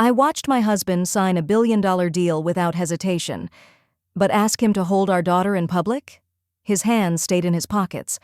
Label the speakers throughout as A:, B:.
A: I watched my husband sign a billion-dollar deal without hesitation. But ask him to hold our daughter in public? His hands stayed in his pockets.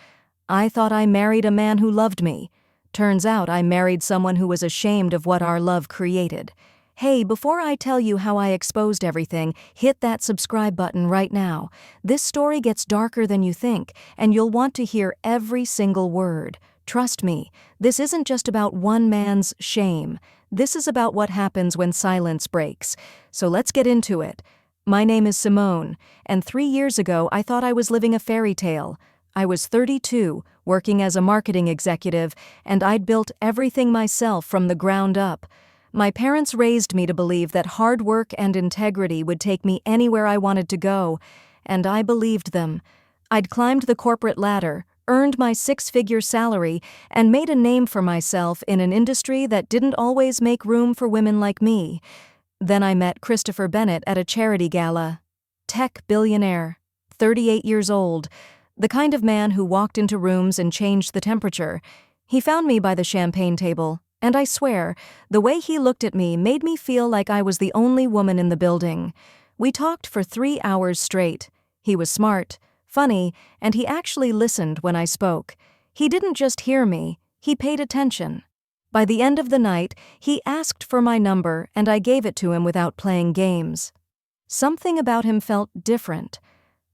A: I thought I married a man who loved me. Turns out I married someone who was ashamed of what our love created. Hey, before I tell you how I exposed everything, hit that subscribe button right now. This story gets darker than you think, and you'll want to hear every single word. Trust me, this isn't just about one man's shame. This is about what happens when silence breaks. So let's get into it. My name is Simone, and 3 years ago I thought I was living a fairy tale. I was 32, working as a marketing executive, and I'd built everything myself from the ground up. My parents raised me to believe that hard work and integrity would take me anywhere I wanted to go, and I believed them. I'd climbed the corporate ladder, earned my 6-figure salary, and made a name for myself in an industry that didn't always make room for women like me. Then I met Christopher Bennett at a charity gala. Tech billionaire, 38 years old, the kind of man who walked into rooms and changed the temperature. He found me by the champagne table, and I swear, the way he looked at me made me feel like I was the only woman in the building. We talked for 3 hours straight. He was smart, funny, and he actually listened when I spoke. He didn't just hear me, he paid attention. By the end of the night, he asked for my number, and I gave it to him without playing games. Something about him felt different.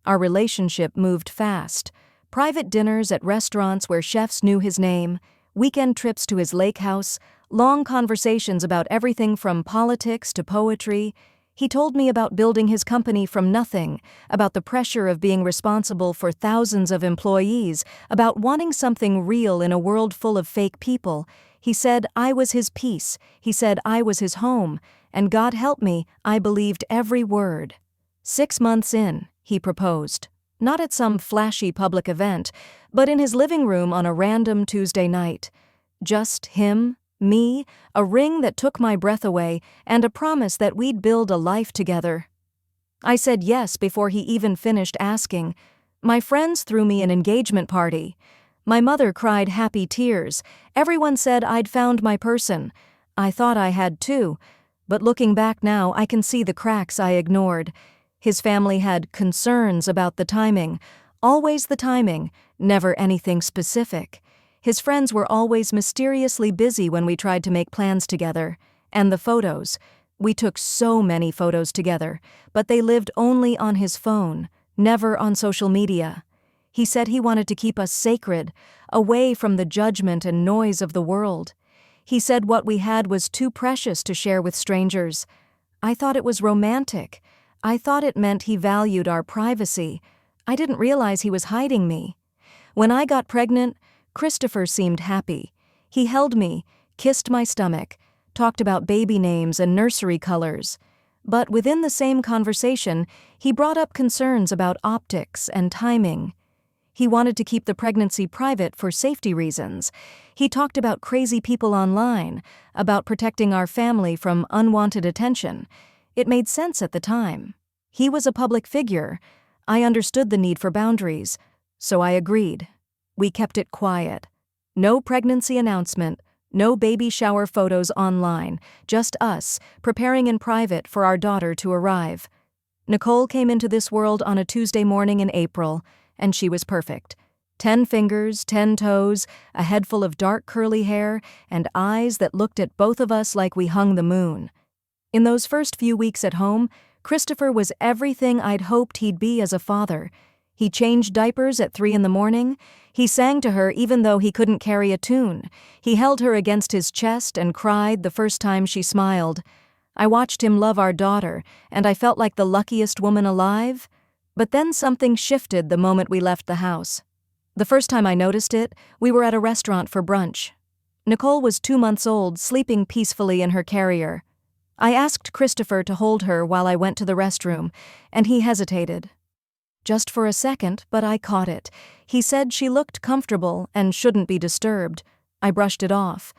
A: Our relationship moved fast. Private dinners at restaurants where chefs knew his name, weekend trips to his lake house, long conversations about everything from politics to poetry. He told me about building his company from nothing, about the pressure of being responsible for thousands of employees, about wanting something real in a world full of fake people. He said I was his peace. He said I was his home. And God help me, I believed every word. 6 months in, he proposed. Not at some flashy public event, but in his living room on a random Tuesday night. Just him, me, a ring that took my breath away, and a promise that we'd build a life together. I said yes before he even finished asking. My friends threw me an engagement party. My mother cried happy tears. Everyone said I'd found my person. I thought I had too, but looking back now, I can see the cracks I ignored. His family had concerns about the timing, always the timing, never anything specific. His friends were always mysteriously busy when we tried to make plans together. And the photos. We took so many photos together, but they lived only on his phone, never on social media. He said he wanted to keep us sacred, away from the judgment and noise of the world. He said what we had was too precious to share with strangers. I thought it was romantic. I thought it meant he valued our privacy. I didn't realize he was hiding me. When I got pregnant, Christopher seemed happy. He held me, kissed my stomach, talked about baby names and nursery colors. But within the same conversation, he brought up concerns about optics and timing. He wanted to keep the pregnancy private for safety reasons. He talked about crazy people online, about protecting our family from unwanted attention. It made sense at the time. He was a public figure. I understood the need for boundaries, so I agreed. We kept it quiet. No pregnancy announcement, no baby shower photos online, just us, preparing in private for our daughter to arrive. Nicole came into this world on a Tuesday morning in April, and she was perfect. 10 fingers, 10 toes, a head full of dark curly hair, and eyes that looked at both of us like we hung the moon. In those first few weeks at home, Christopher was everything I'd hoped he'd be as a father. He changed diapers at 3 a.m. He sang to her even though he couldn't carry a tune. He held her against his chest and cried the first time she smiled. I watched him love our daughter, and I felt like the luckiest woman alive. But then something shifted the moment we left the house. The first time I noticed it, we were at a restaurant for brunch. Nicole was 2 months old, sleeping peacefully in her carrier. I asked Christopher to hold her while I went to the restroom, and he hesitated. Just for a second, but I caught it. He said she looked comfortable and shouldn't be disturbed. I brushed it off.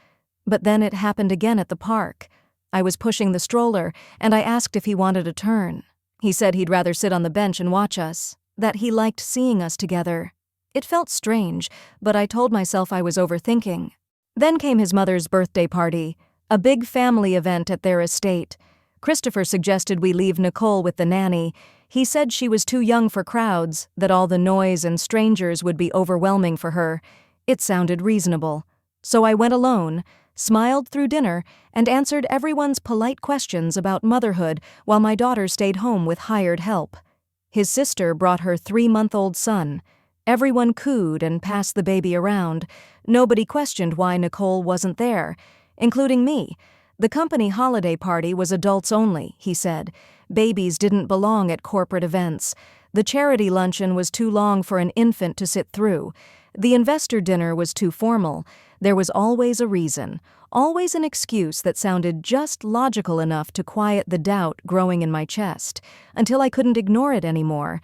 A: But then it happened again at the park. I was pushing the stroller, and I asked if he wanted a turn. He said he'd rather sit on the bench and watch us, that he liked seeing us together. It felt strange, but I told myself I was overthinking. Then came his mother's birthday party. A big family event at their estate. Christopher suggested we leave Nicole with the nanny. He said she was too young for crowds, that all the noise and strangers would be overwhelming for her. It sounded reasonable. So I went alone, smiled through dinner, and answered everyone's polite questions about motherhood while my daughter stayed home with hired help. His sister brought her 3-month-old son. Everyone cooed and passed the baby around. Nobody questioned why Nicole wasn't there, including me. The company holiday party was adults only, he said. Babies didn't belong at corporate events. The charity luncheon was too long for an infant to sit through. The investor dinner was too formal. There was always a reason, always an excuse that sounded just logical enough to quiet the doubt growing in my chest, until I couldn't ignore it anymore.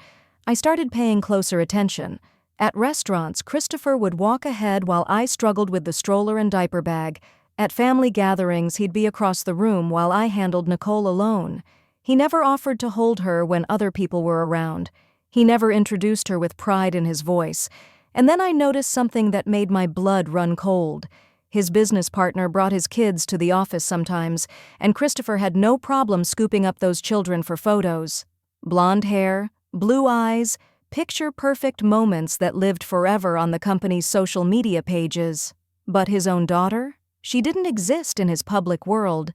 A: I started paying closer attention. At restaurants, Christopher would walk ahead while I struggled with the stroller and diaper bag. At family gatherings, he'd be across the room while I handled Nicole alone. He never offered to hold her when other people were around. He never introduced her with pride in his voice. And then I noticed something that made my blood run cold. His business partner brought his kids to the office sometimes, and Christopher had no problem scooping up those children for photos. Blonde hair, blue eyes, picture-perfect moments that lived forever on the company's social media pages. But his own daughter? She didn't exist in his public world.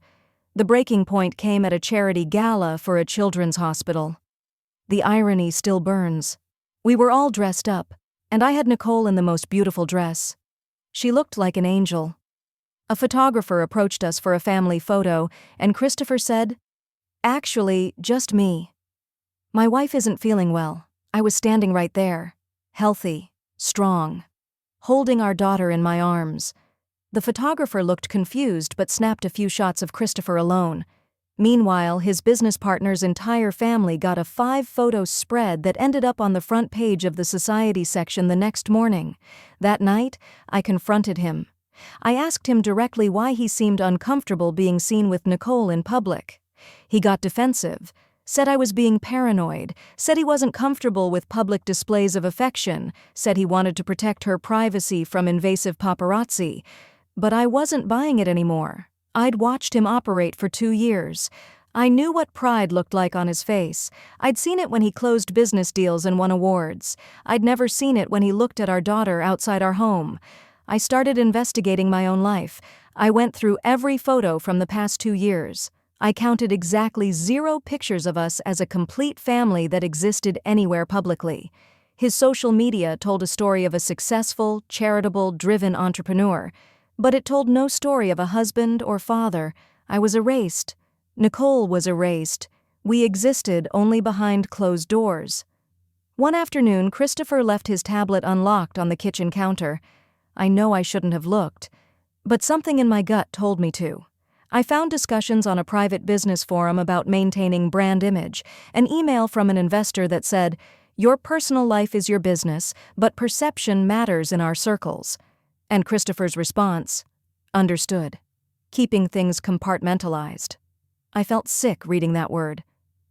A: The breaking point came at a charity gala for a children's hospital. The irony still burns. We were all dressed up, and I had Nicole in the most beautiful dress. She looked like an angel. A photographer approached us for a family photo, and Christopher said, "Actually, just me. My wife isn't feeling well." I was standing right there, healthy, strong, holding our daughter in my arms. The photographer looked confused but snapped a few shots of Christopher alone. Meanwhile, his business partner's entire family got a 5-photo spread that ended up on the front page of the society section the next morning. That night, I confronted him. I asked him directly why he seemed uncomfortable being seen with Nicole in public. He got defensive, said I was being paranoid, said he wasn't comfortable with public displays of affection, said he wanted to protect her privacy from invasive paparazzi. But I wasn't buying it anymore. I'd watched him operate for 2 years. I knew what pride looked like on his face. I'd seen it when he closed business deals and won awards. I'd never seen it when he looked at our daughter outside our home. I started investigating my own life. I went through every photo from the past 2 years. I counted exactly 0 pictures of us as a complete family that existed anywhere publicly. His social media told a story of a successful, charitable, driven entrepreneur. But it told no story of a husband or father. I was erased. Nicole was erased. We existed only behind closed doors. One afternoon, Christopher left his tablet unlocked on the kitchen counter. I know I shouldn't have looked, but something in my gut told me to. I found discussions on a private business forum about maintaining brand image, an email from an investor that said, "Your personal life is your business, but perception matters in our circles." And Christopher's response, "Understood. Keeping things compartmentalized." I felt sick reading that word.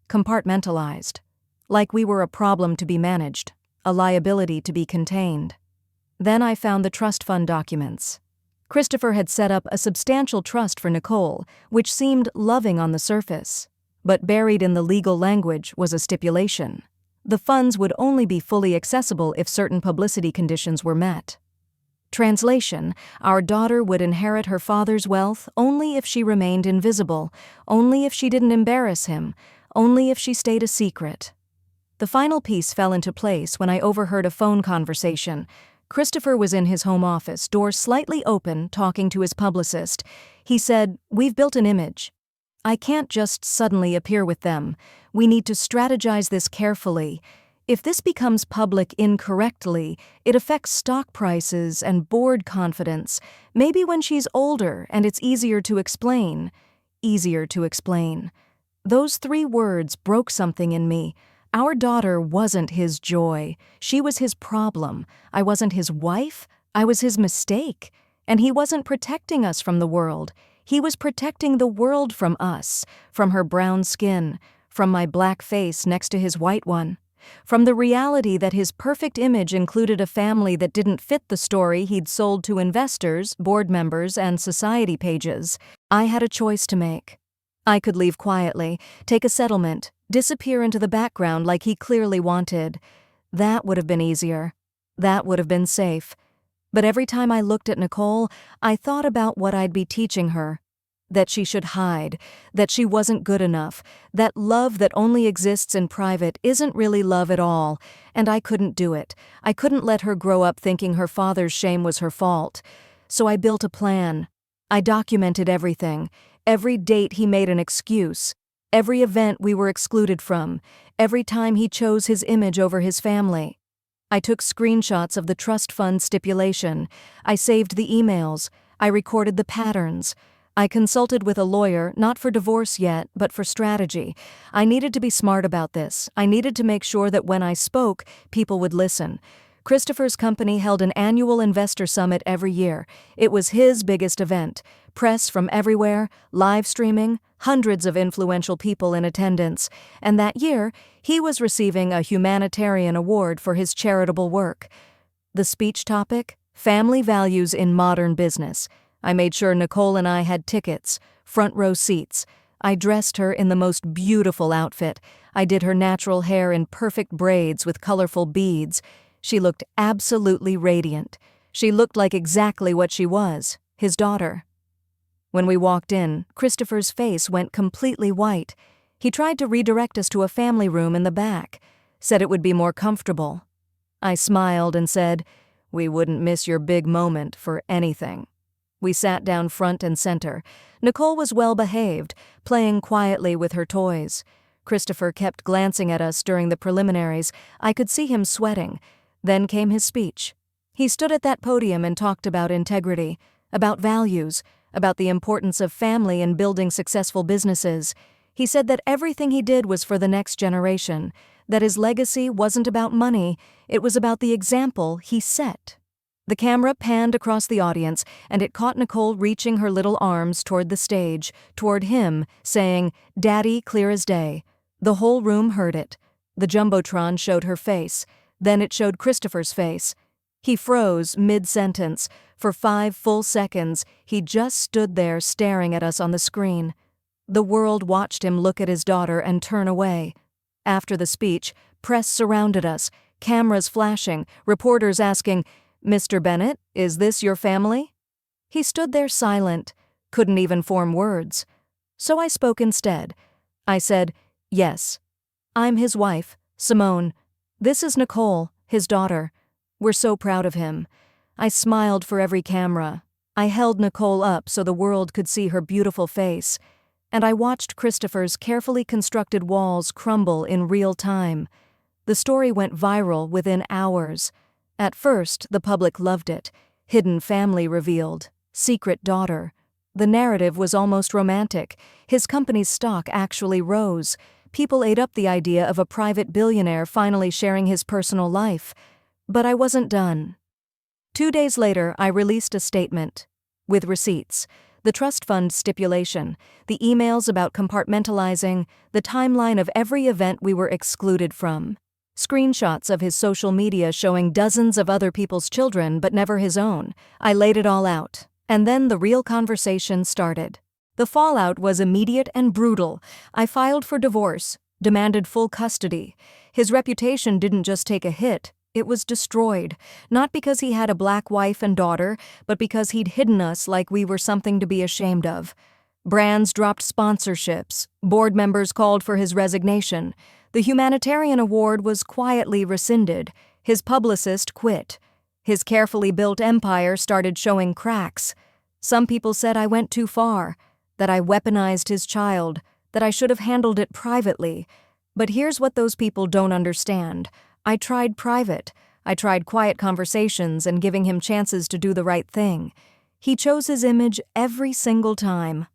A: Compartmentalized. Like we were a problem to be managed, a liability to be contained. Then I found the trust fund documents. Christopher had set up a substantial trust for Nicole, which seemed loving on the surface. But buried in the legal language was a stipulation. The funds would only be fully accessible if certain publicity conditions were met. Translation: our daughter would inherit her father's wealth only if she remained invisible, only if she didn't embarrass him, only if she stayed a secret. The final piece fell into place when I overheard a phone conversation. Christopher was in his home office, door slightly open, talking to his publicist. He said, "We've built an image. I can't just suddenly appear with them. We need to strategize this carefully. If this becomes public incorrectly, it affects stock prices and board confidence. Maybe when she's older and it's easier to explain." Easier to explain. Those 3 words broke something in me. Our daughter wasn't his joy. She was his problem. I wasn't his wife. I was his mistake. And he wasn't protecting us from the world. He was protecting the world from us, from her brown skin, from my black face next to his white one. From the reality that his perfect image included a family that didn't fit the story he'd sold to investors, board members, and society pages, I had a choice to make. I could leave quietly, take a settlement, disappear into the background like he clearly wanted. That would have been easier. That would have been safe. But every time I looked at Nicole, I thought about what I'd be teaching her. That she should hide, that she wasn't good enough, that love that only exists in private isn't really love at all, and I couldn't do it. I couldn't let her grow up thinking her father's shame was her fault. So I built a plan. I documented everything. Every date he made an excuse. Every event we were excluded from. Every time he chose his image over his family. I took screenshots of the trust fund stipulation. I saved the emails. I recorded the patterns. I consulted with a lawyer, not for divorce yet, but for strategy. I needed to be smart about this. I needed to make sure that when I spoke, people would listen. Christopher's company held an annual investor summit every year. It was his biggest event. Press from everywhere, live streaming, hundreds of influential people in attendance. And that year, he was receiving a humanitarian award for his charitable work. The speech topic? Family values in modern business. I made sure Nicole and I had tickets, front row seats. I dressed her in the most beautiful outfit. I did her natural hair in perfect braids with colorful beads. She looked absolutely radiant. She looked like exactly what she was, his daughter. When we walked in, Christopher's face went completely white. He tried to redirect us to a family room in the back, said it would be more comfortable. I smiled and said, "We wouldn't miss your big moment for anything." We sat down front and center. Nicole was well behaved, playing quietly with her toys. Christopher kept glancing at us during the preliminaries. I could see him sweating. Then came his speech. He stood at that podium and talked about integrity, about values, about the importance of family in building successful businesses. He said that everything he did was for the next generation, that his legacy wasn't about money, it was about the example he set. The camera panned across the audience, and it caught Nicole reaching her little arms toward the stage, toward him, saying, "Daddy, clear as day." The whole room heard it. The jumbotron showed her face. Then it showed Christopher's face. He froze mid-sentence. For 5 full seconds, he just stood there staring at us on the screen. The world watched him look at his daughter and turn away. After the speech, press surrounded us, cameras flashing, reporters asking, "Mr. Bennett, is this your family?" He stood there silent, couldn't even form words. So I spoke instead. I said, "Yes. I'm his wife, Simone. This is Nicole, his daughter. We're so proud of him." I smiled for every camera. I held Nicole up so the world could see her beautiful face. And I watched Christopher's carefully constructed walls crumble in real time. The story went viral within hours. At first, the public loved it. Hidden family revealed. Secret daughter. The narrative was almost romantic. His company's stock actually rose. People ate up the idea of a private billionaire finally sharing his personal life. But I wasn't done. 2 days later, I released a statement. With receipts. The trust fund stipulation. The emails about compartmentalizing. The timeline of every event we were excluded from. Screenshots of his social media showing dozens of other people's children but never his own. I laid it all out. And then the real conversation started. The fallout was immediate and brutal. I filed for divorce, demanded full custody. His reputation didn't just take a hit, it was destroyed. Not because he had a black wife and daughter, but because he'd hidden us like we were something to be ashamed of. Brands dropped sponsorships. Board members called for his resignation. The humanitarian award was quietly rescinded. His publicist quit. His carefully built empire started showing cracks. Some people said I went too far, that I weaponized his child, that I should have handled it privately. But here's what those people don't understand. I tried private. I tried quiet conversations and giving him chances to do the right thing. He chose his image every single time.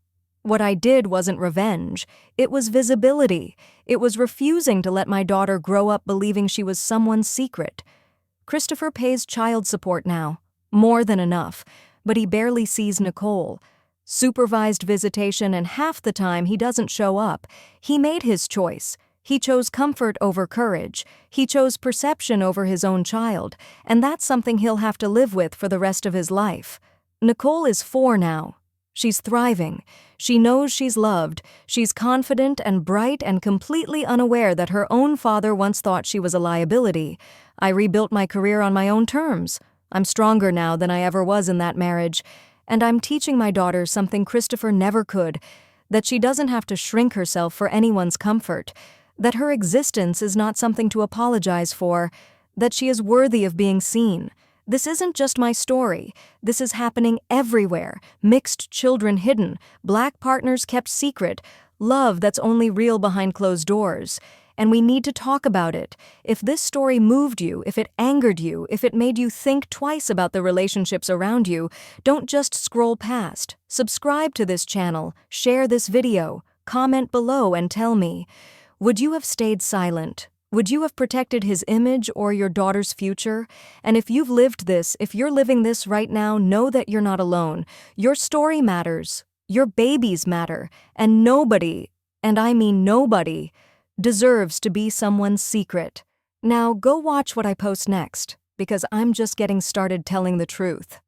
A: What I did wasn't revenge. It was visibility. It was refusing to let my daughter grow up believing she was someone's secret. Christopher pays child support now. More than enough. But he barely sees Nicole. Supervised visitation, and half the time he doesn't show up. He made his choice. He chose comfort over courage. He chose perception over his own child, and that's something he'll have to live with for the rest of his life. Nicole is 4 now. She's thriving. She knows she's loved. She's confident and bright and completely unaware that her own father once thought she was a liability. I rebuilt my career on my own terms. I'm stronger now than I ever was in that marriage. And I'm teaching my daughter something Christopher never could, that she doesn't have to shrink herself for anyone's comfort, that her existence is not something to apologize for, that she is worthy of being seen. This isn't just my story. This is happening everywhere. Mixed children hidden, black partners kept secret, love that's only real behind closed doors. And we need to talk about it. If this story moved you, if it angered you, if it made you think twice about the relationships around you, don't just scroll past. Subscribe to this channel, share this video, comment below and tell me, would you have stayed silent? Would you have protected his image or your daughter's future? And if you've lived this, if you're living this right now, know that you're not alone. Your story matters. Your babies matter. And nobody, and I mean nobody, deserves to be someone's secret. Now go watch what I post next, because I'm just getting started telling the truth.